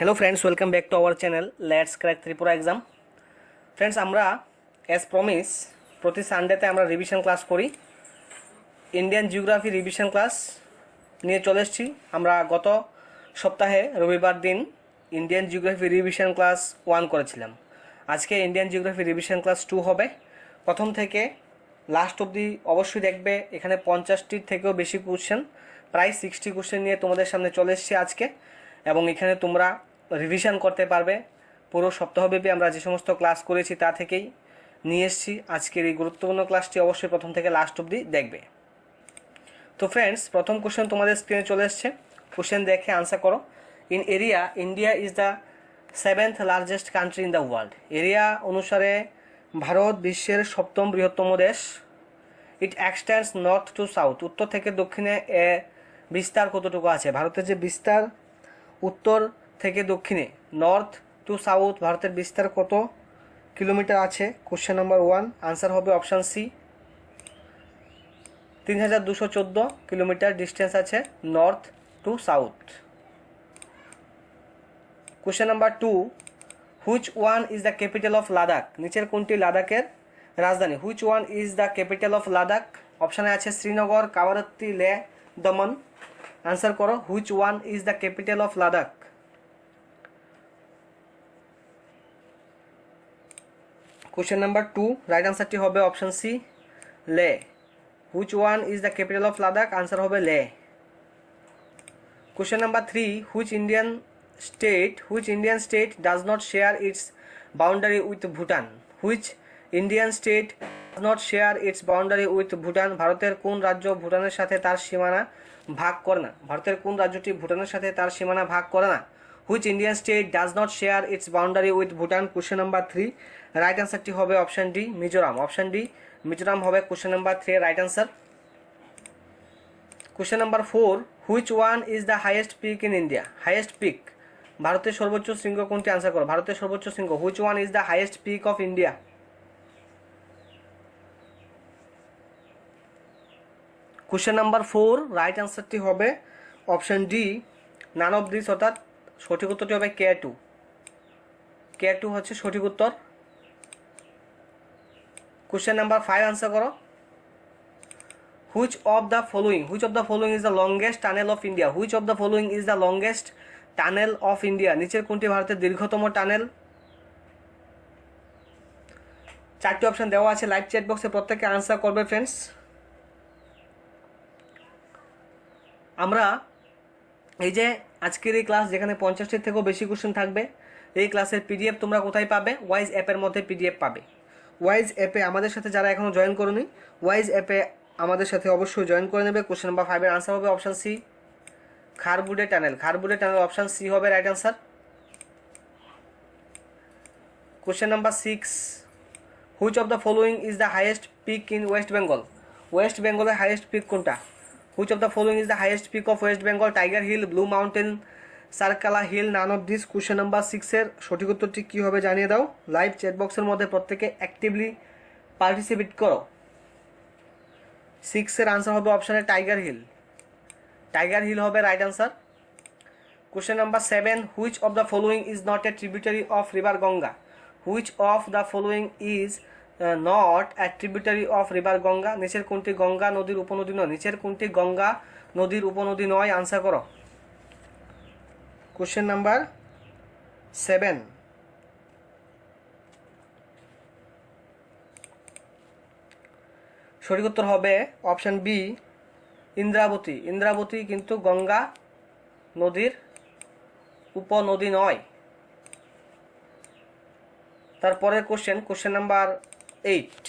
Hello friends, welcome back to our channel let's crack Tripura exam. Friends, আমরা as promise प्रति সানডেতে আমরা revision class করি। ইন্ডিয়ান জিওগ্রাফি রিভিশন ক্লাস নিয়ে চলে এসেছি। আমরা গত সপ্তাহে রবিবার দিন ইন্ডিয়ান জিওগ্রাফি রিভিশন ক্লাস 1 করেছিলাম। আজকে ইন্ডিয়ান জিওগ্রাফি রিভিশন ক্লাস 2 হবে। প্রথম থেকে লাস্ট অবধি অবশ্যই দেখবে। এখানে 50টির থেকেও বেশি কোশ্চেন, প্রায় 60 কোশ্চেন নিয়ে তোমাদের সামনে চলে এসেছি আজকে, এবং এখানে তোমরা রিভিশন করতে পারবে। পুরো সপ্তাহব্যাপী আমরা যে সমস্ত ক্লাস করেছি তা থেকেই নিয়ে এসেছি। আজকের এই গুরুত্বপূর্ণ ক্লাসটি অবশ্যই প্রথম থেকে লাস্ট অবধি দেখবে। তো ফ্রেন্ডস, প্রথম কোশ্চেন তোমাদের স্ক্রিনে চলে এসছে। কোশ্চেন দেখে আনসার করো। In area India is the 7th largest country in the world. Area অনুসারে ভারত বিশ্বের 7ম বৃহত্তম দেশ। ইট এক্সটেন্ডস নর্থ টু সাউথ। উত্তর থেকে দক্ষিণে বিস্তার কতটুকু আছে? ভারতের যে বিস্তার উত্তর থেকে দক্ষিণে, নর্থ টু সাউথ, ভারতের বিস্তার কত কিলোমিটার আছে? কোশ্চেন নাম্বার 1 আনসার হবে অপশান সি, 3214 কিলোমিটার ডিস্টেন্স আছে north to south. Question number 2, which one is the capital of Ladakh? নিচের কোনটি লাদাখের রাজধানী? Which one is the capital of Ladakh? অপশানে আছে শ্রীনগর, কাওয়ারত্তি, লে, দমন। আনসার করো, which one is the capital of Ladakh? Question number 2 right আনসারটি হবে option C, Leh. Which one is the capital of Ladakh? Answer হবে লে। Question number 3, which Indian state does not share its boundary with Bhutan? Which Indian state does not share its boundary with Bhutan? ভারতের কোন রাজ্য ভুটানের সাথে তার সীমানা ভাগ করে না? ভারতের কোন রাজ্যটি ভুটানের সাথে তার সীমানা ভাগ করে না? Which Indian state does not share its boundary with Bhutan? Question number 3 right আনসারটি হবে option D, Mizoram. Option D, Mizoram হবে question number 3 right answer. Question number 4, which one is the highest peak in India? Highest peak, ভারতের সর্বোচ্চ শৃঙ্গ কোনটি? Answer করো, ভারতের সর্বোচ্চ শৃঙ্গ। Which one is the highest peak of India? Question number 4 right আনসারটি হবে option D, none of this, অর্থাৎ সঠিক উত্তরটি হবে K2। K2 হচ্ছে সঠিক উত্তর। কোশ্চেন নাম্বার 5 আনসার করো। Which of the following is the longest tunnel of India? Which of the following is the longest tunnel of India? নিচের কোনটি ভারতের দীর্ঘতম টানেল? 4টি অপশন দেওয়া আছে লাইভ চ্যাট বক্সে, প্রত্যেকে আনসার করবে ফ্রেন্ডস। আমরা এই যে আজকের এই ক্লাস, যেখানে 50টির থেকেও বেশি কোশ্চেন থাকবে, এই ক্লাসের পিডিএফ তোমরা কোথায় পাবে? ওয়াইজ অ্যাপের মধ্যে পিডিএফ পাবে। ওয়াইজ অ্যাপে আমাদের সাথে যারা এখনও জয়েন করোনি, ওয়াইজ অ্যাপে আমাদের সাথে অবশ্যই জয়েন করে নেবে। কোশ্চেন নাম্বার 5 এর আনসার হবে option C, Karbude tunnel. Karbude tunnel option C হবে right answer. Question number 6, which of the following is the highest peak in West Bengal? West বেঙ্গলের হাইয়েস্ট পিক কোনটা? Which of the following is the highest peak of West Bengal? Tiger Hill, Blue Mountain, সার্কালা hill, none of this. Question number 6 এর সঠিক উত্তরটি কী হবে জানিয়ে দাও। Live chat বক্সের মধ্যে প্রত্যেকে অ্যাক্টিভলি পার্টিসিপেট করো। 6 এর আনসার হবে অপশানে টাইগার হিল। টাইগার হিল হবে right answer. Question number 7, which of the following is not a tributary of river Ganga? Which of the following is not a tributary of river Ganga? নিচের কোনটি গঙ্গা নদীর উপনদী নয়? নিচের কোনটি গঙ্গা নদীর উপনদী নয়? আনসার করো। কোশ্চেন নাম্বার 7, সঠিক উত্তর হবে অপশান বি, ইন্দ্রাবতী। ইন্দ্রাবতী কিন্তু গঙ্গা নদীর উপনদী নয়। তারপরের question number 8,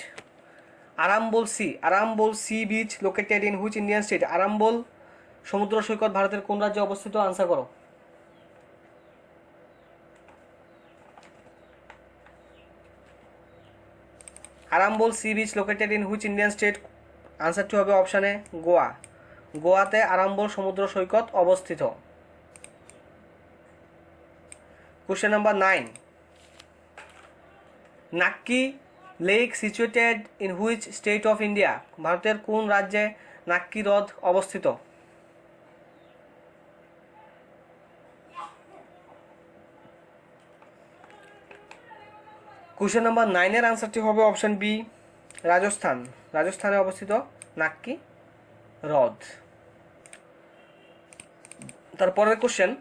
Arambol sea beach located in which Indian state? Arambol সমুদ্র সৈকত ভারতের কোন রাজ্যে অবস্থিত? আনসার করো। Arambol sea beach located in which Indian state? আনসারটি হবে অপশানে গোয়া। গোয়াতে আরাম্বল সমুদ্র সৈকত অবস্থিত। Question number 9, Nakki lake situated in which state of India? ভারতের কোন রাজ্যে নাক্কি হ্রদ অবস্থিত? কোশ্চেন নাম্বার 9 এর আনসারটি হবে অপশন বি, রাজস্থান। রাজস্থানে অবস্থিত নাক্কি হ্রদ। তারপরের question,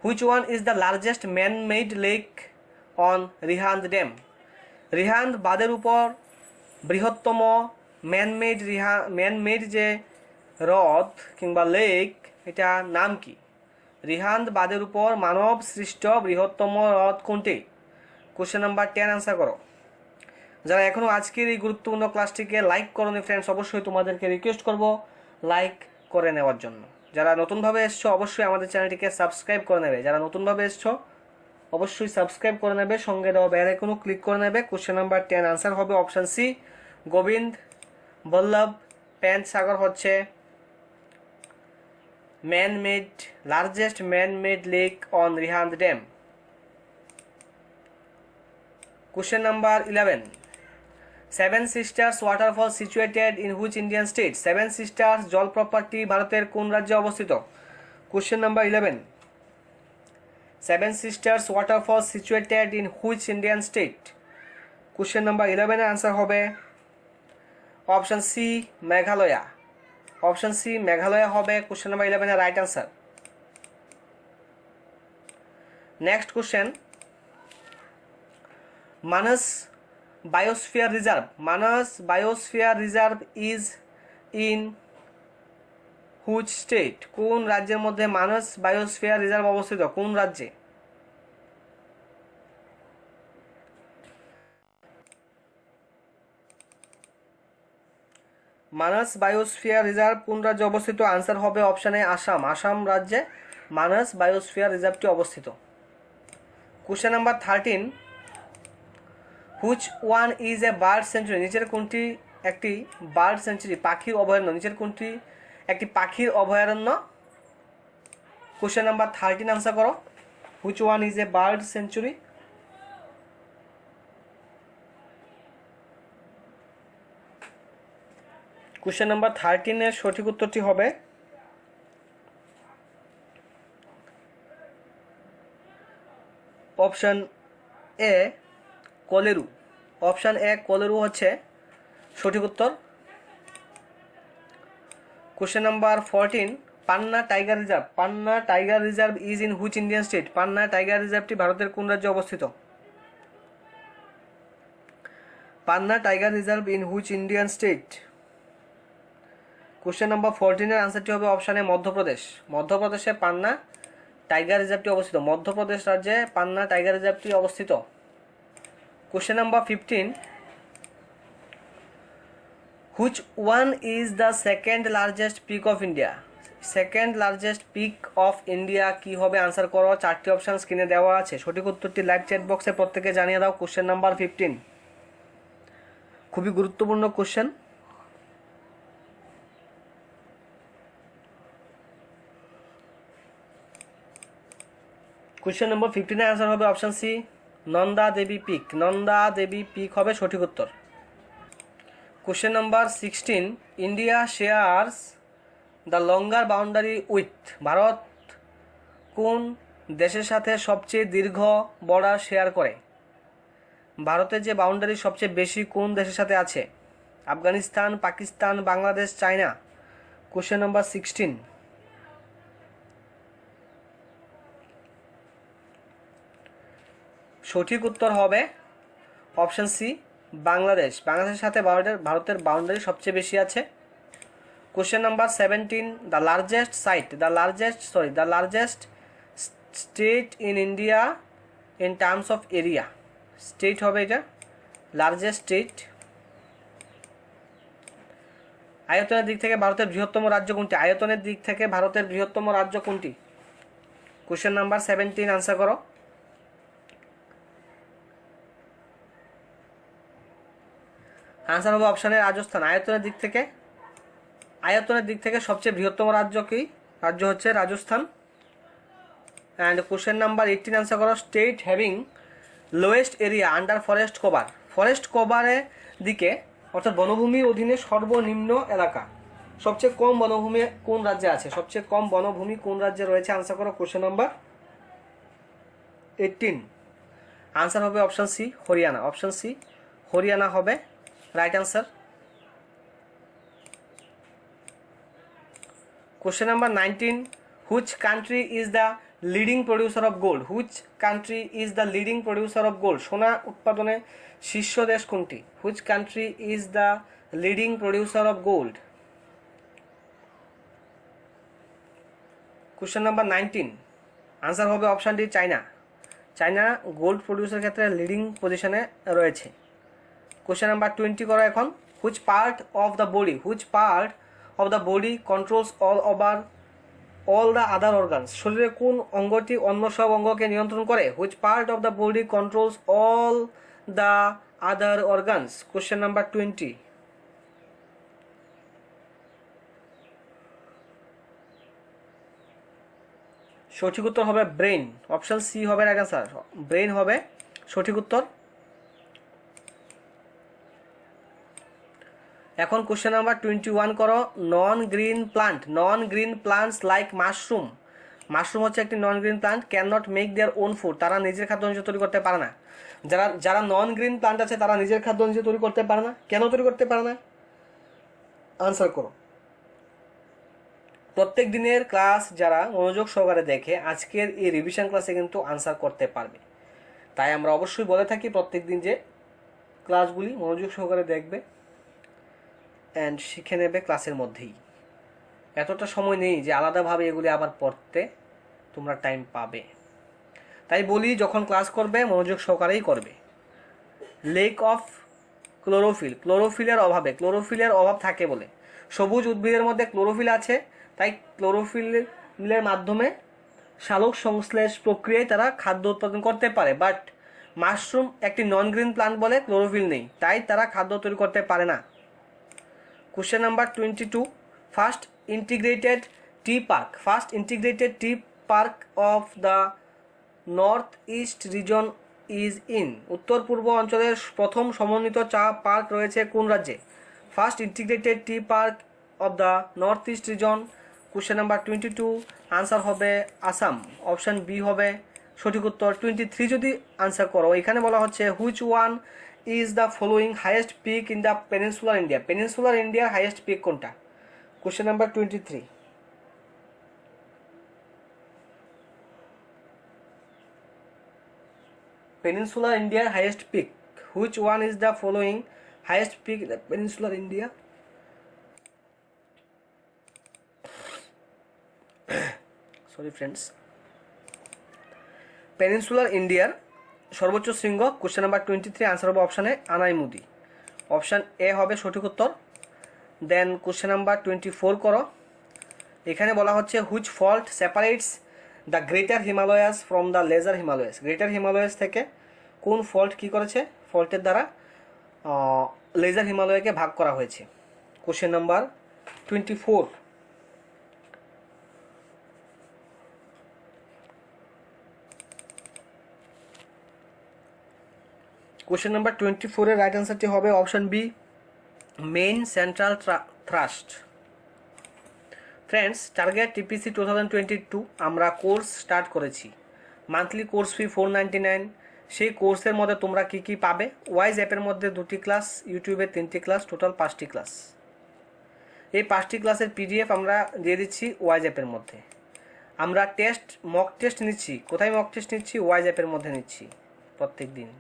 which one is the largest man made lake on Rihand dam? Rihand বাঁধের উপর বৃহত্তম ম্যানমেড যে হ্রদ কিংবা লেক, এটা নাম কি? রিহান্দ বাঁধের উপর মানব সৃষ্ট বৃহত্তম হ্রদ কোনটি? কোশ্চেন নাম্বার 10 আনসার করো। যারা এখনও আজকের এই গুরুত্বপূর্ণ ক্লাসটিকে লাইক করোনি ফ্রেন্ডস, অবশ্যই তোমাদেরকে রিকোয়েস্ট করব লাইক করে নেওয়ার জন্য। যারা নতুনভাবে এসছো অবশ্যই আমাদের চ্যানেলটিকে সাবস্ক্রাইব করে নেবে। যারা নতুনভাবে এসছো অবশ্যই সাবস্ক্রাইব করে নেবে, সঙ্গে দেওয়া বেল আইকনও ক্লিক করে নেবে। কোশ্চেন নাম্বার 10 আনসার হবে অপশন সি, গোবিন্দ বল্লভ প্যান্ট সাগর হচ্ছে largest man made lake on Rihand dam. Question number 11, seven sisters waterfall situated in which Indian state? Seven sisters জলপ্রপাতটি ভারতের কোন রাজ্যে অবস্থিত? Question number 11, seven sisters waterfall situated in which Indian state? Question number 11 এর answer হবে option C, Meghalaya. Option C, Meghalaya হবে question number 11 এর right answer. Next question, Manas biosphere reserve. Manas biosphere reserve is in which state? কোন রাজ্যের মধ্যে মানস biosphere reserve অবস্থিত? কোন রাজ্যে? মানস বায়োস্ফিয়ার রিজার্ভ কোন রাজ্যে অবস্থিত? আনসার হবে অপশন এ, আসাম। আসাম রাজ্যে মানস বায়োস্ফিয়ার রিজার্ভটি অবস্থিত। Question number 13, which one is a bird century? নিচের কোনটি একটি বার্ড সেঞ্চুরি, পাখির অভয়ারণ্য? নিচের কোনটি একটি পাখির অভয়ারণ্য? কোশ্চেন নাম্বার 13 আনসার করো। Which one is a bird century? Question number 13 এর সঠিক উত্তরটি হবে option A, Kolleru. Option A, Kolleru হচ্ছে সঠিক উত্তর। Question number 14, Panna tiger reserve. Panna tiger reserve is in which Indian state? Panna tiger রিজার্ভটি ভারতের কোন রাজ্যে অবস্থিত? Panna tiger reserve in which Indian state? Question number 14 এর আনসারটি হবে অপশন এ, মধ্যপ্রদেশ। মধ্যপ্রদেশে পান্না টাইগার রিজার্ভটি অবস্থিত। মধ্যপ্রদেশ রাজ্যে পান্না টাইগার রিজার্ভটি অবস্থিত। Question number 15, which one is the second largest pick of India? Second largest pick of India কি হবে? আনসার করো। 4টি অপশন স্ক্রিনে দেওয়া আছে, সঠিক উত্তরটি লাইভ চ্যাট বক্সে প্রত্যেকে জানিয়ে দাও। কোশ্চেন নাম্বার 15 খুবই গুরুত্বপূর্ণ কোশ্চেন। কোশ্চেন নম্বর 15 এর আনসার হবে option C, Nanda Devi pick. Nanda Devi pick হবে সঠিক উত্তর। Question number 16, India shares the longer boundary with? Bharat কোন দেশের সাথে সবচেয়ে দীর্ঘ বর্ডার শেয়ার করে? ভারতের যে বাউন্ডারি সবচেয়ে বেশি কোন দেশের সাথে আছে? Afghanistan, Pakistan, Bangladesh, China? Question number 16, সঠিক উত্তর হবে অপশন সি, বাংলাদেশ। বাংলাদেশের সাথে ভারতের বাউন্ডারি সবচেয়ে বেশি আছে। Question number 17, the largest state in India in terms of area? State হবে এটা, লার্জেস্ট স্টেট। আয়তনের দিক থেকে ভারতের বৃহত্তম রাজ্য কোনটি? আয়তনের দিক থেকে ভারতের বৃহত্তম রাজ্য কোনটি? কোশ্চেন নাম্বার 17 আনসার করো। আনসার হবে অপশানে রাজস্থান। আয়তনের দিক থেকে সবচেয়ে বৃহত্তম রাজ্য কি? রাজ্য হচ্ছে Rajasthan. And question number 18 answer করো। State having lowest area under forest cover? Forest কভারের দিকে অর্থাৎ বনভূমির অধীনে সর্বনিম্ন এলাকা, সবচেয়ে কম বনভূমি কোন রাজ্যে আছে? সবচেয়ে কম বনভূমি কোন রাজ্যে রয়েছে? আনসার করো কোশ্চেন নাম্বার 18। আনসার হবে option C Haryana, option C Haryana হবে right answer. Question number 19, which country is the leading producer of gold? Which country is the leading producer of gold? সোনা উৎপাদনে শীর্ষ দেশ কোনটি? Which country is the leading producer of gold? Question number 19, answer হবে option D China. China gold producer ক্ষেত্রে leading পজিশনে রয়েছে। Question number 20 করো এখন, which part of the body, which part of the body controls all the other organs? শরীরের কোন অঙ্গটি অন্য সব অঙ্গকে নিয়ন্ত্রণ করে? Which part of the body controls all the other organs? Question number 20। সঠিক উত্তর হবে ব্রেন, অপশন সি হবে রাইট আনসার, ব্রেন হবে সঠিক উত্তর। এখন কোশ্চেন নাম্বার 21 করো, non green plants like mushroom, mushroom হচ্ছে একটি non green plant, can not make their own food, তারা নিজের খাদ্য নিজে তৈরি করতে পারে না। যারা নন গ্রিন প্লান্ট আছে তারা নিজের খাদ্য নিজে তৈরি করতে পারে না, কেন তৈরি করতে পারে না? আনসার করো। প্রত্যেক দিনের ক্লাস যারা মনোযোগ সহকারে দেখে আজকের এই রিভিশন ক্লাসে কিন্তু আনসার করতে পারবে। তাই আমরা অবশ্যই বলে থাকি প্রত্যেক দিন যে ক্লাসগুলি মনোযোগ সহকারে দেখবে অ্যান্ড শিখে নেবে ক্লাসের মধ্যেই। এতটা সময় নেই যে আলাদাভাবে এগুলি আবার পড়তে তোমরা টাইম পাবে। তাই বলি যখন ক্লাস করবে মনোযোগ সহকারেই করবে। লেক অফ ক্লোরোফিলের অভাব থাকে বলে, সবুজ উদ্ভিদের মধ্যে ক্লোরোফিল আছে, তাই ক্লোরোফিলের মাধ্যমে সালোক সংশ্লেষ প্রক্রিয়ায় তারা খাদ্য উৎপাদন করতে পারে। বাট মাশরুম একটি নন গ্রিন প্লান্ট বলে ক্লোরোফিল নেই, তাই তারা খাদ্য তৈরি করতে পারে না। Question number 22, first integrated T park of the north east reason is in? উত্তর পূর্ব অঞ্চলের প্রথম সমন্বিত চা পার্ক রয়েছে কোন রাজ্যে? First integrated T park of the north east reason. Question number 22, answer হবে আসাম, অপশান বি হবে সঠিক উত্তর। 23 যদি আনসার করো, এখানে বলা হচ্ছে which one is the following highest peak in the peninsular ইন্ডিয়ার হাইয়েস্ট পিক কোনটা? কোশ্চেন নাম্বার 23, পেনিনসুলার ইন্ডিয়ার highest peak, which one is the following highest peak in the peninsular India? Sorry friends, peninsular ইন্ডিয়ার সর্বোচ্চ শৃঙ্গ। Question number 23, answer হবে অপশানে Anamudi, option A হবে সঠিক উত্তর। দেন কোশ্চেন নাম্বার 24 করো, এখানে বলা হচ্ছে which fault separates the greater Himalayas from the lesser Himalayas? Greater Himalayas থেকে কোন ফল্ট কী করেছে? ফল্টের দ্বারা লেজার হিমালয়কে ভাগ করা হয়েছে। কোশ্চেন নাম্বার 24, কোশ্চেন নাম্বার 24 এর রাইট আনসারটি হবে option B, main central thrust. Friends, target TPC 2022 আমরা কোর্স স্টার্ট করেছি, মান্থলি কোর্স ফি 499। সেই কোর্সের মধ্যে তোমরা কি কি পাবে? ওয়াইজ অ্যাপের মধ্যে 2টি ক্লাস, ইউটিউবে 3টি ক্লাস, টোটাল 5টি ক্লাস। এই 5টি ক্লাসের পিডিএফ আমরা দিয়ে দিচ্ছি ওয়াইজ অ্যাপের মধ্যে। আমরা মক টেস্ট নিচ্ছি, কোথায় মক টেস্ট নিচ্ছি? ওয়াইজ অ্যাপের মধ্যে নিচ্ছি প্রত্যেক দিন।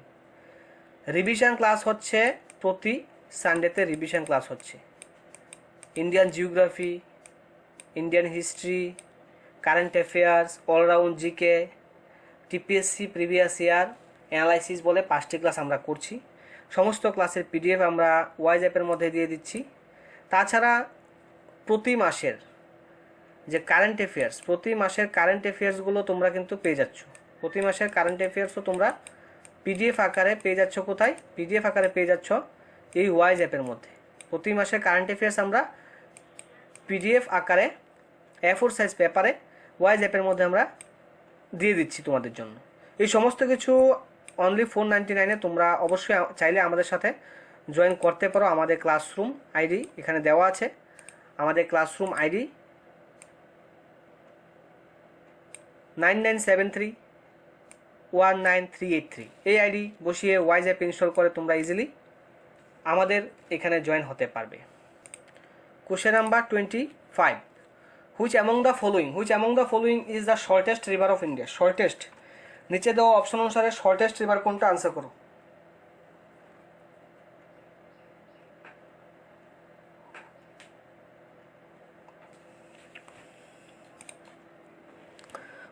রিভিশন ক্লাস হচ্ছে প্রতি সানডেতে, রিভিশন ক্লাস হচ্ছে Indian geography, Indian history, current affairs, allround GK, TPSC previous year analysis বলে 5টি ক্লাস আমরা করছি। সমস্ত ক্লাসের পিডিএফ আমরা ওয়াইজ অ্যাপের মধ্যে দিয়ে দিচ্ছি। তাছাড়া প্রতি মাসের যে কারেন্ট অ্যাফেয়ার্স, প্রতি মাসের কারেন্ট অ্যাফেয়ার্সগুলো তোমরা কিন্তু পেয়ে যাচ্ছ। প্রতি মাসের কারেন্ট অ্যাফেয়ার্সও তোমরা পিডিএফ আকারে পেয়ে যাচ্ছ। কোথায়? পিডিএফ আকারে পেয়ে যাচ্ছ এই ওয়াইজ অ্যাপের মধ্যে। প্রতি মাসের কারেন্ট অ্যাফেয়ার্স আমরা পিডিএফ আকারে A4 সাইজ পেপারে ওয়াইজ অ্যাপের মধ্যে আমরা দিয়ে দিচ্ছি তোমাদের জন্য। এই সমস্ত কিছু অনলি 499-এ তোমরা অবশ্যই চাইলে আমাদের সাথে জয়েন করতে পারো। আমাদের ক্লাসরুম আইডি এখানে দেওয়া আছে, আমাদের ক্লাসরুম আইডি 9973 19383 এই আইডি বসিয়ে ওয়াইজ অ্যাপ ইনস্টল করে তোমরা ইজিলি আমাদের এখানে জয়েন হতে পারবে। Question number 25, which among the following is the shortest river of India? Shortest, নিচে দেওয়া অপশন অনুসারে শর্টেস্ট রিভার কোনটা, আনসার করো।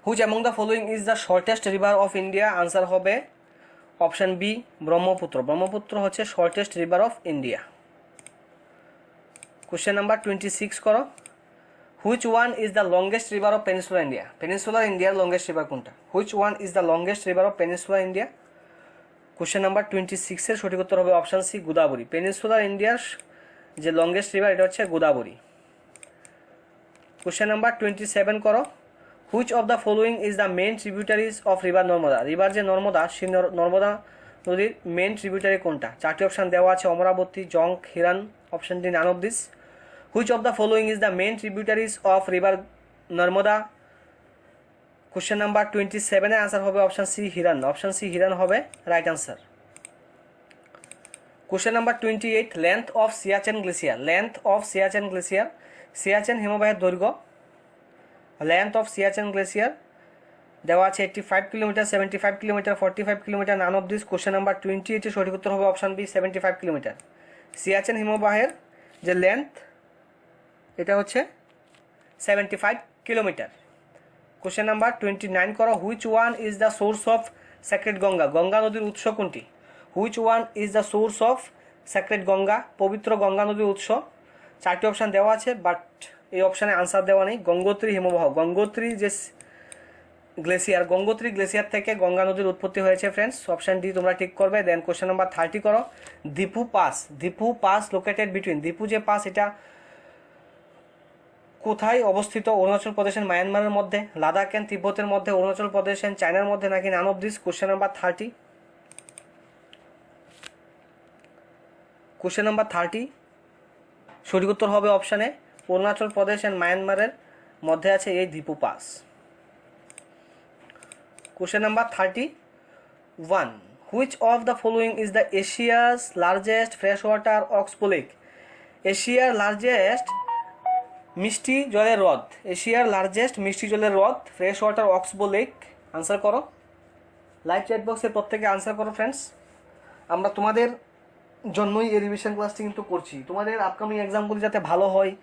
Which among the following is the shortest river of India? Answer হবে অপশন বি, ব্রহ্মপুত্র। ব্রহ্মপুত্র হচ্ছে shortest river of India. Question number 26 করো, which one is the longest river of peninsular India? Peninsular ইন্ডিয়ার longest river কোনটা? Which one is the longest river of peninsular India? Question number 26 এর সঠিক উত্তর হবে option C, Godavari. Peninsular ইন্ডিয়ার যে longest river এটা হচ্ছে গোদাবরী। কোশ্চেন নাম্বার 27 করো, which of the following is the main tributaries of river Narmada? River যে নর্মদা, সেই নর্মদা নদীর মেন ট্রিবিউটারি কোনটা? চারটি অপশন দেওয়া আছে, Amravati, Jonk, Hiran. Option D, none of this. Which of the following is the main tributaries of river Narmada? Question number 27 এর answer হবে option C, Hiran. Option C, Hiran হবে right answer. Question number 28, length of Siachen glacier? Length of Siachen glacier, Siachen হিমবাহের দৈর্ঘ্য, length of Siachen glacier দেওয়া আছে 85 kilometre, 75 kilometre, 45 kilometre. None of this. Question number 28 এর সঠিক উত্তর হবে অপশন বি, 75 কিলোমিটার। সিয়াচেন হিমবাহের যে লেন্থ এটা হচ্ছে 75 কিলোমিটার। কোশ্চেন নাম্বার 29 করো, which one is the source of sacred Ganga? Ganga নদীর উৎস কোনটি? Which one is the source of sacred Ganga? পবিত্র গঙ্গা নদীর উৎস। চারটি অপশান দেওয়া আছে, বাট এই অপশানে আনসার দেওয়া নেই। গঙ্গোত্রী হিমবাহ, গঙ্গোত্রী যে গ্লেসিয়ার, গঙ্গোত্রী গ্লেসিয়ার থেকে গঙ্গা নদীর উৎপত্তি হয়েছে ফ্রেন্ডস। অপশান ডি তোমরা ঠিক করবে। দেন কোশ্চেন নাম্বার 30 করো, Dipu pass located between? Dipu যে পাস এটা কোথায় অবস্থিত? অরুণাচল প্রদেশ এন্ড মায়ানমারের মধ্যে, লাদাখ এন্ড তিব্বতের মধ্যে, অরুণাচল প্রদেশ এন্ড চায়নার মধ্যে, নাকি নান of this? Question number 30। Question number 30 সঠিক উত্তর হবে অপশানে অরুণাচল প্রদেশ এন্ড মায়ানমারের মধ্যে আছে এই Diphu pass. Question number 31, which of the following is the Asia's largest fresh water oxbow lake? এশিয়ার লার্জেস্ট মিষ্টি জলের হ্রদ, এশিয়ার লার্জেস্ট মিষ্টি জলের হ্রদ fresh water oxbow lake. Answer করো, লাইভ চ্যাট বক্সে প্রত্যেকে আনসার করো ফ্রেন্ডস। আমরা তোমাদের জন্যই এই রিভিশন ক্লাসটি কিন্তু করছি, তোমাদের আপকামিং এক্সামগুলি যাতে ভালো হয়,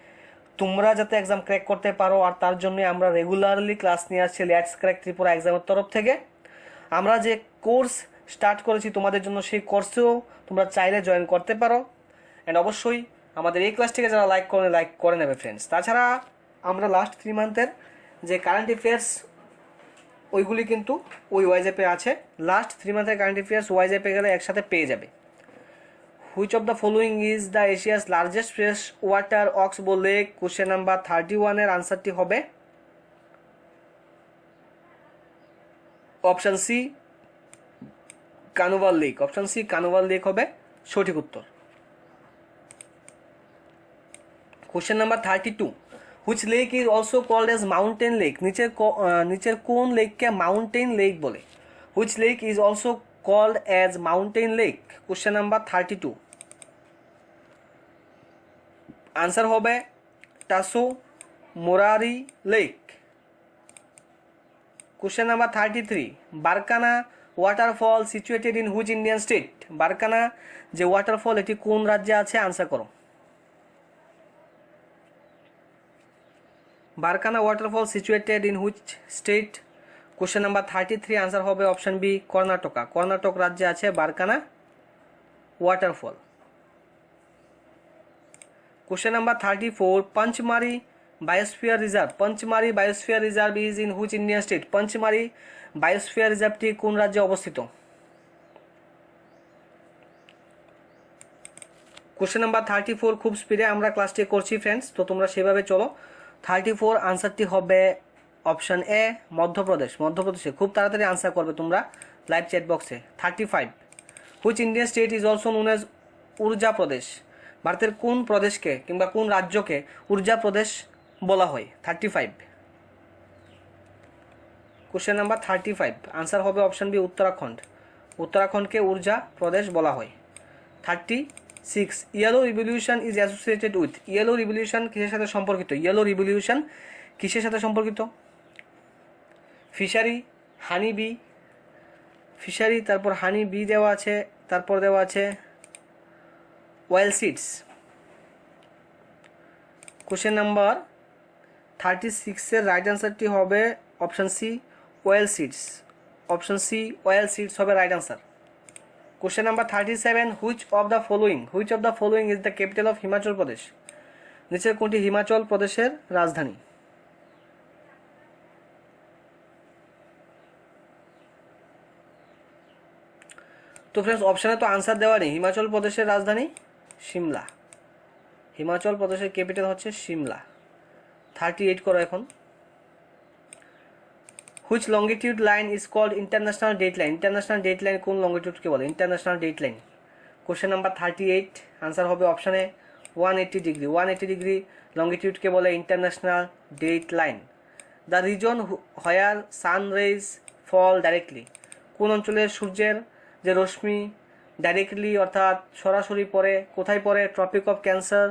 তোমরা যাতে এক্সাম ক্র্যাক করতে পারো, আর তার জন্যই আমরা রেগুলারলি ক্লাস নিয়ে আসছি লেটস ক্র্যাক ত্রিপুরা এক্সামের তরফ থেকে। আমরা যে কোর্স স্টার্ট করেছি তোমাদের জন্য, সেই কোর্সেও তোমরা চাইলে জয়েন করতে পারো। অ্যান্ড অবশ্যই আমাদের এই ক্লাসটিকে যারা লাইক করে নেবে ফ্রেন্ডস। তাছাড়া আমরা লাস্ট 3 মান্থের যে কারেন্ট অ্যাফেয়ার্স ওইগুলি কিন্তু ওই ওয়াইজ অ্যাপে আছে। লাস্ট 3 মান্থের কারেন্ট অ্যাফেয়ার্স ওয়াইজ অ্যাপে গেলে একসাথে পেয়ে যাবে। Which of the following is the Asia's largest fresh water oxbow lake? Question number 31 এর আনসারটি হবে অপশান সি, কানুভাল লেক। অপশান সি, কানুভাল লেক হবে সঠিক উত্তর। Question number 32, which lake is also called as mountain lake? নিচের কোন লেককে মাউন্টেন লেক বলে? Which lake is also called as mountain lake? Question number 32 answer হবে Tso Moriri lake. Question number 33, Barkana waterfall situated in which Indian state? Barkana যে waterfall এটি কোন রাজ্যে আছে? আনসার করো। Barkana waterfall situated in which state? Question number 33 answer হবে option B, Karnataka. Karnataka রাজ্যে আছে Barkana waterfall. Question number 34, Pachmarhi biosphere reserve. Pachmarhi biosphere reserve is in which Indian state? Pachmarhi biosphere রিজার্ভটি কোন রাজ্যে অবস্থিত? কোশ্চেন নাম্বার 34 খুব স্পিডে আমরা ক্লাসটি করছি ফ্রেন্ডস, তো তোমরা সেভাবে চলো। 34 আনসারটি হবে অপশন এ, মধ্যপ্রদেশ। মধ্যপ্রদেশে খুব তাড়াতাড়ি আনসার করবে তোমরা লাইভ চ্যাট বক্সে। 35, which Indian state is also known as Urja Pradesh? ভারতের কোন প্রদেশকে কিংবা কোন রাজ্যকে উর্জা প্রদেশ বলা হয়? 35 কোশ্চেন নাম্বার 35 আনসার হবে অপশন বি উত্তরাখণ্ড। উত্তরাখণ্ডকে ঊর্জা প্রদেশ বলা হয়। 36 yellow revolution is associated with. Yellow revolution কিসের সাথে সম্পর্কিত? ইয়েলো রিভলিউশন কিসের সাথে সম্পর্কিত? ফিশারি, হানি বি, ফিশারি, তারপর হানি বি দেওয়া আছে, তারপর দেওয়া আছে oil seeds. Question number 36 right আনসারটি হবে option C oil seeds. Option C oil seeds হবে right answer. Question number 37 which of the following is the capital of Himachal Pradesh. নিচের কোনটি হিমাচল প্রদেশের রাজধানী? তো ফ্রেন্ডস অপশানে তো আনসার দেওয়া নেই। হিমাচল প্রদেশের রাজধানী সিমলা। হিমাচল প্রদেশের ক্যাপিটাল হচ্ছে সিমলা। 38 করো এখন। Which longitude line is called international date line. International date line কোন লঙ্গিটিউডকে বলে? International date line. Question number 38 answer হবে অপশানে 180 ডিগ্রি। 180 ডিগ্রি লঙ্গিটিউডকে বলে international date line. The region where sun rays fall directly. কোন অঞ্চলের সূর্যের যে রশ্মি ডাইরেক্টলি অর্থাৎ সরাসরি পড়ে, কোথায় পড়ে? Tropic of cancer,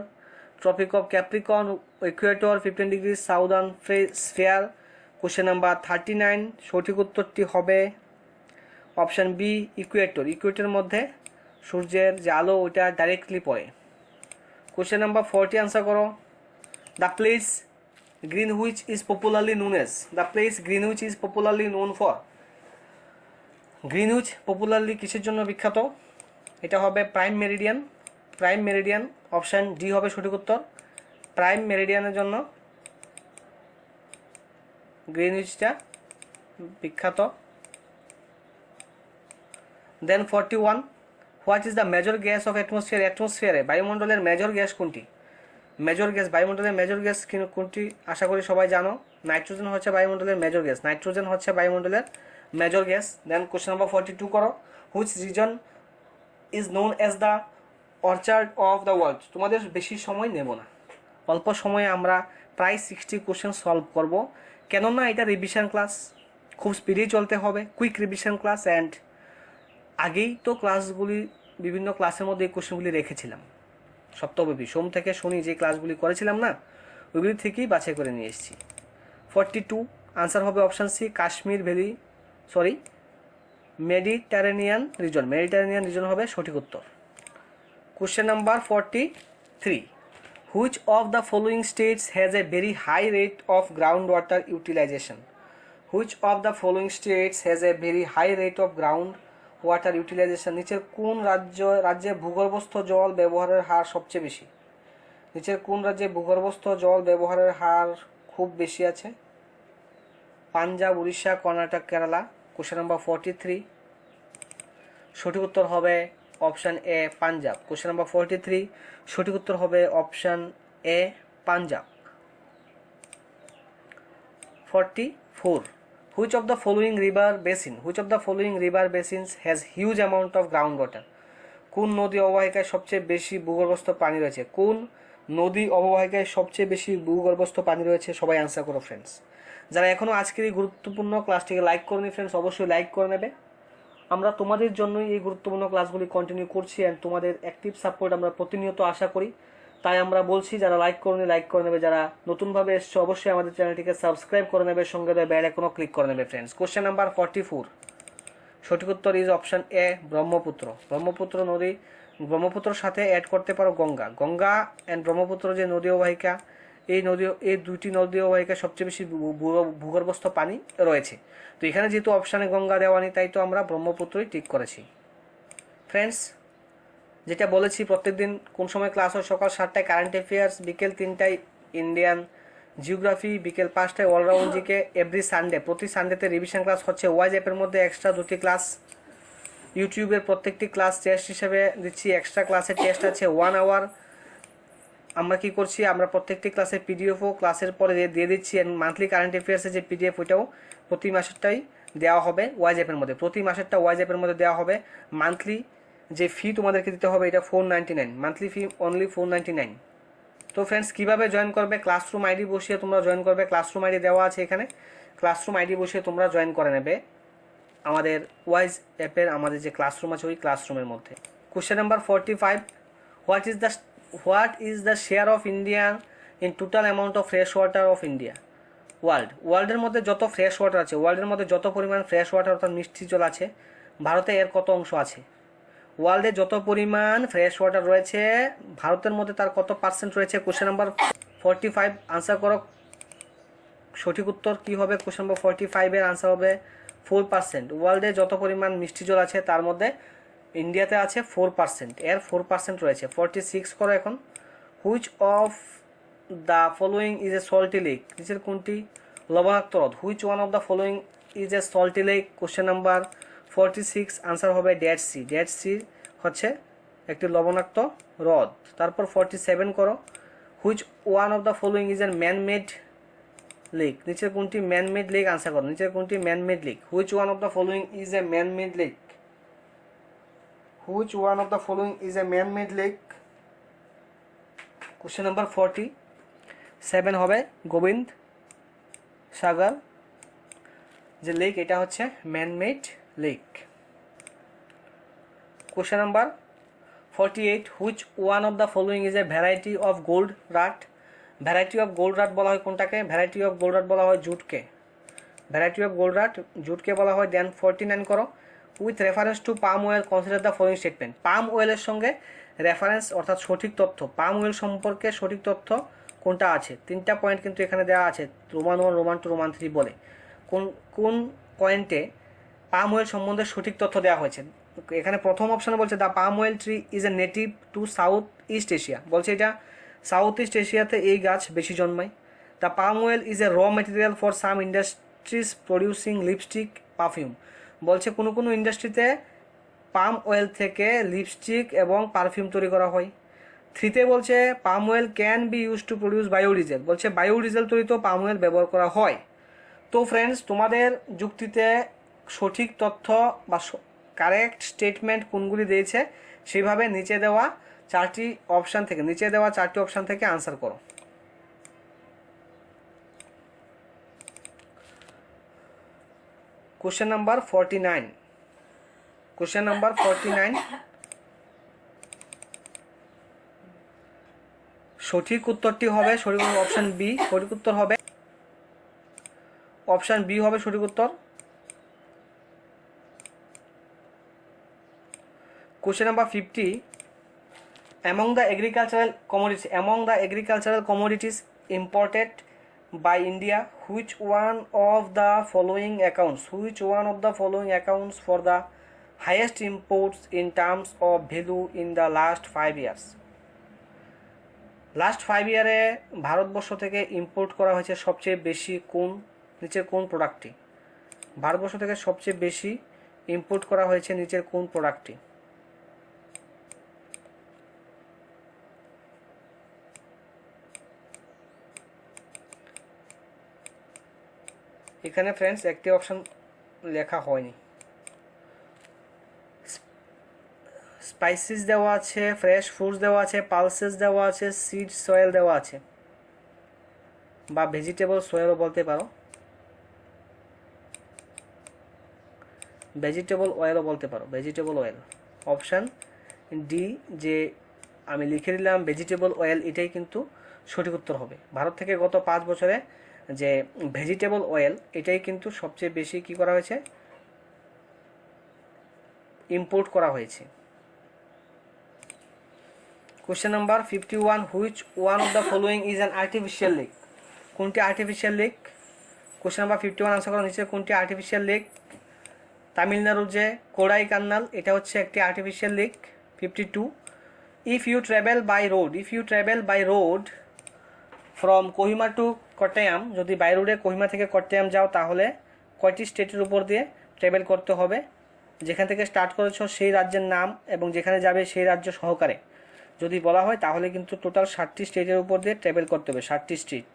tropic of capricorn, equator, 15 degree southern sphere. Question number 39 সঠিক উত্তরটি হবে অপশান বি ইকুয়েটর। ইকুয়েটরের মধ্যে সূর্যের যে আলো ওইটা ডাইরেক্টলি পড়ে। কোশ্চেন নাম্বার 40 আনসার করো। The place Greenwich is popularly known as. The place Greenwich is popularly known for. Greenwich popularly কিসের জন্য বিখ্যাত? এটা হবে prime meridian. Prime meridian option D হবে সঠিক উত্তর। প্রাইম মেরিডিয়ানের জন্য গ্রিনউইচটা বিখ্যাত। Then 41 what is the major gas of atmosphere. অ্যাটমসফিয়ারে বায়ুমণ্ডলের মেজর গ্যাস কোনটি? মেজর গ্যাস, বায়ুমণ্ডলের মেজর গ্যাস কোনটি? আশা করি সবাই জানো। নাইট্রোজেন হচ্ছে বায়ুমণ্ডলের মেজর গ্যাস। নাইট্রোজেন হচ্ছে বায়ুমণ্ডলের major gas. Then question number 42 করো। Which region is known as the orchard of the world. তোমাদের বেশি সময় নেব না, অল্প সময়ে আমরা প্রায় 60 কোশ্চেন সলভ করব, কেননা এটা রিভিশন ক্লাস, খুব স্পিডেই চলতে হবে, কুইক রিভিশন ক্লাস। অ্যান্ড আগেই তো ক্লাসগুলি বিভিন্ন ক্লাসের মধ্যে এই কোশ্চেনগুলি রেখেছিলাম সপ্তাহব্যাপী, সোম থেকে শনি যে ক্লাসগুলি করেছিলাম না, ওইগুলি থেকেই বাছাই করে নিয়ে এসেছি। 42 আনসার হবে option C Kashmir valley, Mediterranean region. Mediterranean region হবে সঠিক উত্তর। Question number 43 which of the following states has a very high rate of ground water utilisation. Which of the following states has a very high rate of ground water utilisation. নিচের কোন রাজ্যে ভূগর্ভস্থ জল ব্যবহারের হার সবচেয়ে বেশি? নিচের কোন রাজ্যে ভূগর্ভস্থ জল ব্যবহারের হার খুব বেশি আছে? পাঞ্জাব, উড়িষ্যা, কর্ণাটক, কেরালা। কোশ্চেন নাম্বার 43 সঠিক উত্তর হবে option A Punjab. Question number 43 সঠিক উত্তর হবে option A Punjab. 44 which of the following river basins has huge amount of ground water. কোন নদী অববাহিকায় সবচেয়ে বেশি ভূগর্ভস্থ পানি রয়েছে? কোন নদী অববাহিকায় সবচেয়ে বেশি ভূগর্ভস্থ পানি রয়েছে? সবাই অ্যান্সার করো ফ্রেন্ডস। যারা এখনও আজকের এই গুরুত্বপূর্ণ ক্লাসটিকে লাইক করেনি ফ্রেন্ডস, অবশ্যই লাইক করে নেবে। আমরা তোমাদের জন্যই এই গুরুত্বপূর্ণ ক্লাসগুলি কন্টিনিউ করছি অ্যান্ড তোমাদের অ্যাক্টিভ সাপোর্ট আমরা প্রতিনিয়ত আশা করি। তাই আমরা বলছি যারা লাইক করেনি লাইক করে নেবে, যারা নতুনভাবে এসছে অবশ্যই আমাদের চ্যানেলটিকে সাবস্ক্রাইব করে নেবে, সঙ্গে বেল আইকনও ক্লিক করে নেবে ফ্রেন্ডস। কোশ্চেন নাম্বার 44 সঠিক উত্তর ইজ অপশান এ ব্রহ্মপুত্র। ব্রহ্মপুত্রর সাথে অ্যাড করতে পারো গঙ্গা অ্যান্ড ব্রহ্মপুত্র যে নদী অববাহিকা, এই দুইটি নদী অববাহিকায় সবচেয়ে বেশি ভূগর্ভস্থ পানি রয়েছে। তো এখানে যেহেতু অপশানে গঙ্গা দেওয়া নেই, তাই তো আমরা ব্রহ্মপুত্রই ঠিক করেছি ফ্রেন্ডস। যেটা বলেছি প্রত্যেকদিন কোন সময় ক্লাস হয়, সকাল 7টায় কারেন্ট অ্যাফেয়ার্স, বিকেল 3টায় ইন্ডিয়ান জিওগ্রাফি, বিকেল 5টায় অলরাউন্ড জিকে। এভরি সানডে, প্রতি সানডেতে রিভিশন ক্লাস হচ্ছে। ওয়াইজ অ্যাপের মধ্যে এক্সট্রা 2টি ক্লাস, ইউটিউবের প্রত্যেকটি ক্লাস টেস্ট হিসেবে দিচ্ছি। এক্সট্রা ক্লাসের টেস্ট আছে 1 আওয়ার। আমরা কি করছি, আমরা প্রত্যেকটি ক্লাসের পিডিএফও ক্লাসের পরে দিয়ে দিচ্ছি। মান্থলি কারেন্ট অ্যাফেয়ার্সের যে পিডিএফ ওইটাও প্রতি মাসেরটাই দেওয়া হবে ওয়াইজ অ্যাপের মধ্যে। প্রতি মাসেরটা ওয়াইজ অ্যাপের মধ্যে দেওয়া হবে। মান্থলি যে ফি তোমাদেরকে দিতে হবে এটা 499, মান্থলি ফি অনলি 499। তো ফ্রেন্ডস কীভাবে জয়েন করবে? ক্লাসরুম আইডি বসিয়ে তোমরা জয়েন করবে। ক্লাসরুম আইডি দেওয়া আছে এখানে, ক্লাসরুম আইডি বসে তোমরা জয়েন করে নেবে আমাদের ওয়াইজ অ্যাপের আমাদের যে ক্লাসরুম আছে ওই ক্লাসরুমের মধ্যে। Question number 45, what is the share of India in total amount of fresh water of India? ওয়ার্ল্ডের মধ্যে যত ফ্রেশ ওয়াটার আছে, ওয়ার্ল্ডের মধ্যে যত পরিমাণ ফ্রেশ ওয়াটার অর্থাৎ মিষ্টি জল আছে, ভারতে এর কত অংশ আছে? ওয়ার্ল্ডে যত পরিমাণ ফ্রেশ ওয়াটার রয়েছে ভারতের মধ্যে তার কত পার্সেন্ট রয়েছে? কোশ্চেন নাম্বার 45 আনসার করো। সঠিক উত্তর কী হবে? কোশ্চেন নাম্বার 45-এর আনসার হবে 4%। ওয়ার্ল্ডে যত পরিমাণ মিষ্টি জল আছে তার মধ্যে ইন্ডিয়াতে আছে 4%, এর 4% রয়েছে। 46 করো এখন। Which of the following is A salty lake? নিচের কোনটি লবণাক্ত হ্রদ? Which one of the following is A salty lake? Question number 46 answer হবে ডেড সি। ডেড সি হচ্ছে একটি লবণাক্ত হ্রদ। তারপর 47 করো। Which one of the following is a man made lake? নিচের কোনটি ম্যান মেড লেক? আনসার করো। নিচের কোনটি man made lake? Which one of the following is a man made lake? Which one of the following is a man made lake? Question number 47 হবে গোবিন্দ সাগর যে lake, এটা হচ্ছে man made lake. Question number 48, which one of the following is a variety of gold rat? Variety of gold rat বলা হয় কোনটাকে? Variety of gold rat বলা হয় জুটকে। ভ্যারাইটি অফ গোল্ড রাট জুটকে বলা হয়। দেন 49 করো। With reference to palm oil consider the following statement? Palm অয়েলের সঙ্গে রেফারেন্স অর্থাৎ সঠিক তথ্য, পাম অয়েল সম্পর্কে সঠিক তথ্য কোনটা আছে? 3টা পয়েন্ট কিন্তু এখানে দেওয়া আছে, রোমান 1, রোমান 2, রোমান 3 বলে। কোন পয়েন্টে পাম অয়েল সম্বন্ধে সঠিক তথ্য দেওয়া হয়েছে? এখানে প্রথম অপশানে বলছে the palm oil tree is a native to south east Asia, বলছে এটা সাউথ ইস্ট এশিয়াতে এই গাছ বেশি জন্মায়। The palm oil is a raw material for some industries producing lipstick perfume, বলছে কোনো কোনো ইন্ডাস্ট্রিতে পাম অয়েল থেকে লিপস্টিক এবং পারফিউম তৈরি করা হয়। 3তে বলছে palm oil can be use to produce biodiesel, বলছে বায়োডিজেল তৈরিতেও পাম অয়েল ব্যবহার করা হয়। তো ফ্রেন্ডস, তোমাদের যুক্তিতে সঠিক তথ্য বা কারেক্ট স্টেটমেন্ট কোনগুলি দিয়েছে সেইভাবে নিচে দেওয়া 4টি অপশান থেকে আনসার করো। কোশ্চেন নাম্বার 49, সঠিক উত্তরটি হবে অপশান বি। সঠিক উত্তর হবে অপশান বি হবে সঠিক উত্তর। Question number 50, among the agricultural commodities imported by India, which one of the following accounts for the highest imports in terms of value in the last 5 years? Last 5 ইয়ারে ভারতবর্ষ থেকে import করা হয়েছে সবচেয়ে বেশি নিচের কোন প্রোডাক্টটি? ভারতবর্ষ থেকে সবচেয়ে বেশি ইম্পোর্ট করা হয়েছে নিচের কোন প্রোডাক্টটি? এখানে ফ্রেন্ডস একটি অপশন লেখা হয়নি। স্পাইসেস দেওয়া আছে, ফ্রেশ ফ্রুটস দেওয়া আছে, পালসেস দেওয়া আছে, সিড সয়েল দেওয়া আছে, বা ভেজিটেবল সয়েলও বলতে পারো, ভেজিটেবল অয়েল। অপশান ডি যে আমি লিখে দিলাম ভেজিটেবল অয়েল, এটাই কিন্তু সঠিক উত্তর হবে। ভারত থেকে গত 5 বছরে যে ভেজিটেবল অয়েল এটাই কিন্তু সবচেয়ে বেশি কি করা হয়েছে? ইম্পোর্ট করা হয়েছে। Question number 51, which one of the following is an artificial lake? কোনটি artificial lake? Question number 51 answer করার নিচে কোনটি আর্টিফিশিয়াল লেক? তামিলনাড়ুর যে কোড়াই কান্নাল, এটা হচ্ছে একটি artificial lake. 52, if you travel by road from Kohima to Kottayam, যদি বাই রোডে কোহিমা থেকে কট্টায়াম যাও তাহলে কয়টি স্টেটের উপর দিয়ে ট্রাভেল করতে হবে? যেখান থেকে স্টার্ট করেছো সেই রাজ্যের নাম এবং যেখানে যাবে সেই রাজ্য সহকারে যদি বলা হয় তাহলে কিন্তু টোটাল 7টি স্টেটের উপর দিয়ে ট্রাভেল করতে হবে, 7টি state.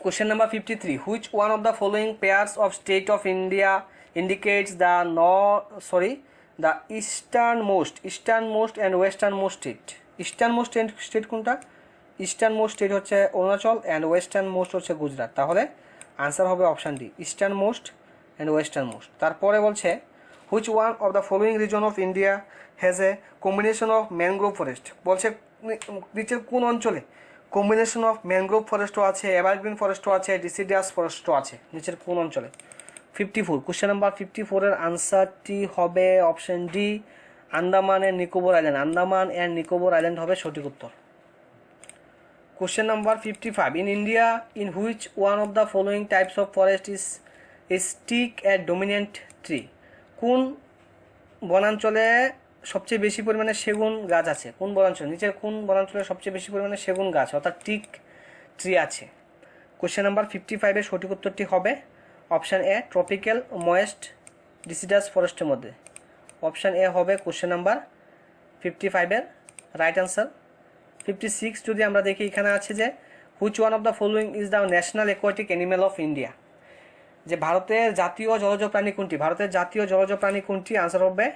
Question number 53, which one of the following pairs of state of India indicates the easternmost and westernmost state? easternmost state কোনটা? ইস্টার্ন মোস্ট স্টেট হচ্ছে অরুণাচল অ্যান্ড ওয়েস্টার্ন মোস্ট হচ্ছে গুজরাট। তাহলে আনসার হবে option D, eastern most and western most. তারপরে বলছে which one of the following reason of India has a combination of mangrove forest. বলছে নিচের কোন অঞ্চলে কম্বিনেশন অফ ম্যানগ্রোভ ফরেস্টও আছে, এভারগ্রিন ফরেস্টও আছে, ডিসিডিয়াস ফরেস্টও আছে, নিচের কোন অঞ্চলে? 54, কোশ্চেন নাম্বার 54-এর আনসারটি হবে option D, Andaman and Nicobar island. Andaman and Nicobar island হবে সঠিক উত্তর। Question number 55, in India in which one of the following types of forest is stick A dominant tree. কোন বনাঞ্চলে সবচেয়ে বেশি পরিমাণে সেগুন গাছ আছে? কোন বনাঞ্চলে, নিচের কোন বনাঞ্চলে সবচেয়ে বেশি পরিমাণে সেগুন গাছ অর্থাৎ টিক ট্রি আছে? কোশ্চেন নাম্বার 55-এর সঠিক উত্তরটি হবে অপশান এ, ট্রপিক্যাল ময়েস্ট ডিসিডাস ফরেস্টের মধ্যে। অপশান এ হবে কোশ্চেন নাম্বার 55-এর রাইট আনসার। 56 যদি আমরা দেখি, এখানে আছে যে which one of the following is the national aquatic animal of India. যে ভারতের জাতীয় জলজ প্রাণী কোনটি? ভারতের জাতীয় জলজ প্রাণী কোনটি? আনসার হবে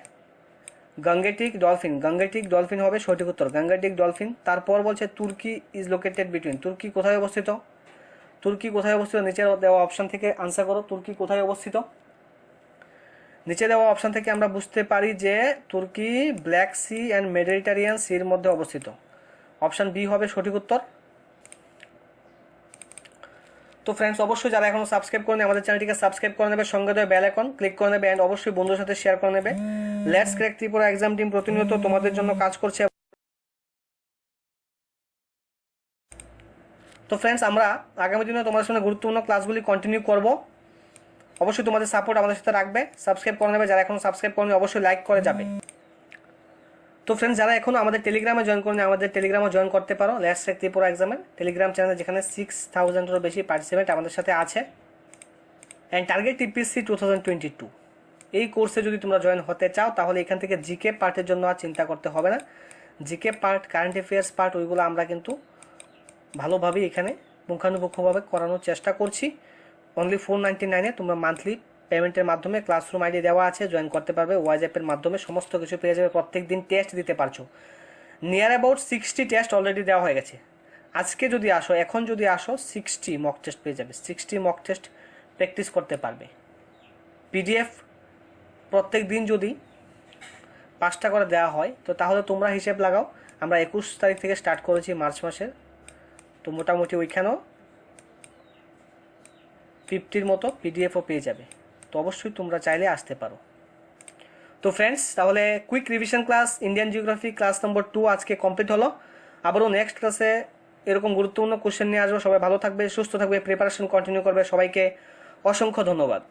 গঙ্গেটিক ডলফিন। গঙ্গেটিক ডলফিন হবে সঠিক উত্তর, গঙ্গেটিক ডলফিন। তারপর বলছে তুর্কি ইজ লোকেটেড বিটুইন। তুর্কি কোথায় অবস্থিত? তুর্কি কোথায় অবস্থিত? নিচে দেওয়া অপশান থেকে আনসার করো, তুর্কি কোথায় অবস্থিত? নিচে দেওয়া অপশান থেকে আমরা বুঝতে পারি যে তুর্কি ব্ল্যাক সি অ্যান্ড মেডিটেরিয়ান সির মধ্যে অবস্থিত। অপশান বি হবে সঠিক উত্তর। তো ফ্রেন্ডস, অবশ্যই যারা এখনো সাবস্ক্রাইব করে আমাদের চ্যানেলটিকে সাবস্ক্রাইব করে নেবে, সঙ্গে দেবে বেল আইকন ক্লিক করে নেবে, অ্যান্ড অবশ্যই বন্ধুদের সাথে শেয়ার করে নেবে। Let's crack Tripura exam team প্রতিনিয়ত তোমাদের জন্য কাজ করছে। তো ফ্রেন্ডস, আমরা আগামী দিনে তোমাদের সঙ্গে গুরুত্বপূর্ণ ক্লাসগুলি কন্টিনিউ করব। অবশ্যই তোমাদের সাপোর্ট আমাদের সাথে রাখবে, সাবস্ক্রাইব করে নেবে। যারা এখনো সাবস্ক্রাইব করেনি অবশ্যই লাইক করে যাবে। তো ফ্রেন্ডস, যারা এখনো আমাদের টেলিগ্রামে জয়েন করেনি আমাদের টেলিগ্রামে জয়েন করতে পারো। লেটস ক্র্যাক ত্রিপুরা এক্সামের টেলিগ্রাম চ্যানেল, যেখানে 6000-এরও বেশি পার্টিসিপেন্ট আমাদের সাথে আছে। অ্যান্ড টার্গেট টিপিএসসি 2022 এই কোর্সে যদি তোমরা জয়েন হতে চাও তাহলে এখান থেকে জিকে পার্টের জন্য আর চিন্তা করতে হবে না। GK part, current affairs part, ওইগুলো আমরা কিন্তু ভালোভাবেই এখানে পুঙ্খানুপুঙ্খভাবে করানোর চেষ্টা করছি। অনলি 499-এ তোমরা মান্থলি পেমেন্টের মাধ্যমে ক্লাসরুম আইডি দেওয়া আছে, জয়েন করতে পারবে। হোয়াটসঅ্যাপের মাধ্যমে সমস্ত কিছু পেয়ে যাবে। প্রত্যেক দিন টেস্ট দিতে পারছো। নিয়ার অ্যাবাউট 60 টেস্ট অলরেডি দেওয়া হয়ে গেছে। আজকে যদি আসো, এখন যদি আসো, 60 মক টেস্ট পেয়ে যাবে। 60 মক টেস্ট প্র্যাকটিস করতে পারবে। পিডিএফ প্রত্যেক দিন যদি 5টা করে দেওয়া হয় তো তাহলে তোমরা হিসেব লাগাও, আমরা 21 তারিখ থেকে স্টার্ট করেছি মার্চ মাসের, তো মোটামুটি ওইখানেও 50-র মতো পিডিএফও পেয়ে যাবে। তো অবশ্যই তোমরা চাইলে আসতে পারো। তো ফ্রেন্ডস, তাহলে quick revision class Indian geography class নম্বর 2 আজকে কমপ্লিট হলো। আবারও নেক্সট ক্লাসে এরকম গুরুত্বপূর্ণ কোশ্চেন নিয়ে আসবো। সবাই ভালো থাকবে, সুস্থ থাকবে, প্রিপারেশন কন্টিনিউ করবে। সবাইকে অসংখ্য ধন্যবাদ।